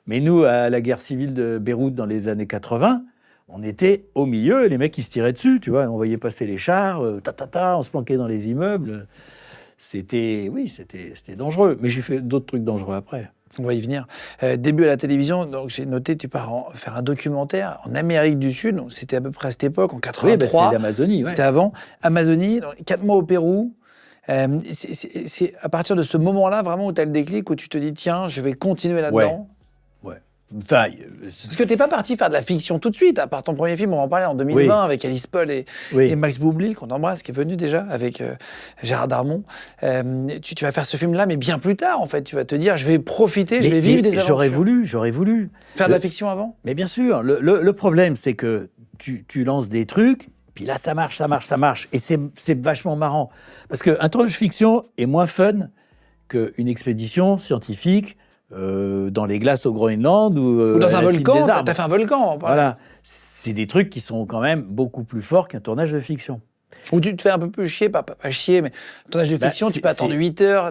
Mais nous, à la guerre civile de Beyrouth dans les années 80, on était au milieu et les mecs, ils se tiraient dessus, tu vois. On voyait passer les chars, on se planquait dans les immeubles. C'était dangereux. Mais j'ai fait d'autres trucs dangereux après. On va y venir. Début à la télévision, donc j'ai noté, tu pars faire un documentaire en Amérique du Sud. Donc c'était à peu près à cette époque, en 83. Oui, c'est l'Amazonie. Ouais. C'était avant. Amazonie, 4 mois au Pérou. C'est à partir de ce moment-là, vraiment, où tu as le déclic, où tu te dis, tiens, je vais continuer là-dedans. Ouais. Enfin, parce que tu n'es pas parti faire de la fiction tout de suite, à part ton premier film, on en parlait en 2020 avec Alice Paul et Max Boublil, qu'on embrasse, qui est venu déjà, avec Gérard Darmon. Tu vas faire ce film-là, mais bien plus tard, en fait. Tu vas te dire, je vais profiter, je vais vivre des aventures. J'aurais voulu. Faire de la fiction avant ? Mais bien sûr. Le problème, c'est que tu lances des trucs, puis là, ça marche. Et c'est vachement marrant. Parce qu'un tournage fiction est moins fun qu'une expédition scientifique dans les glaces au Groenland ou dans un volcan. T'as fait un volcan. Voilà. C'est des trucs qui sont quand même beaucoup plus forts qu'un tournage de fiction. Ou tu te fais un peu plus chier, pas chier, mais tournage de fiction, tu peux attendre 8 heures.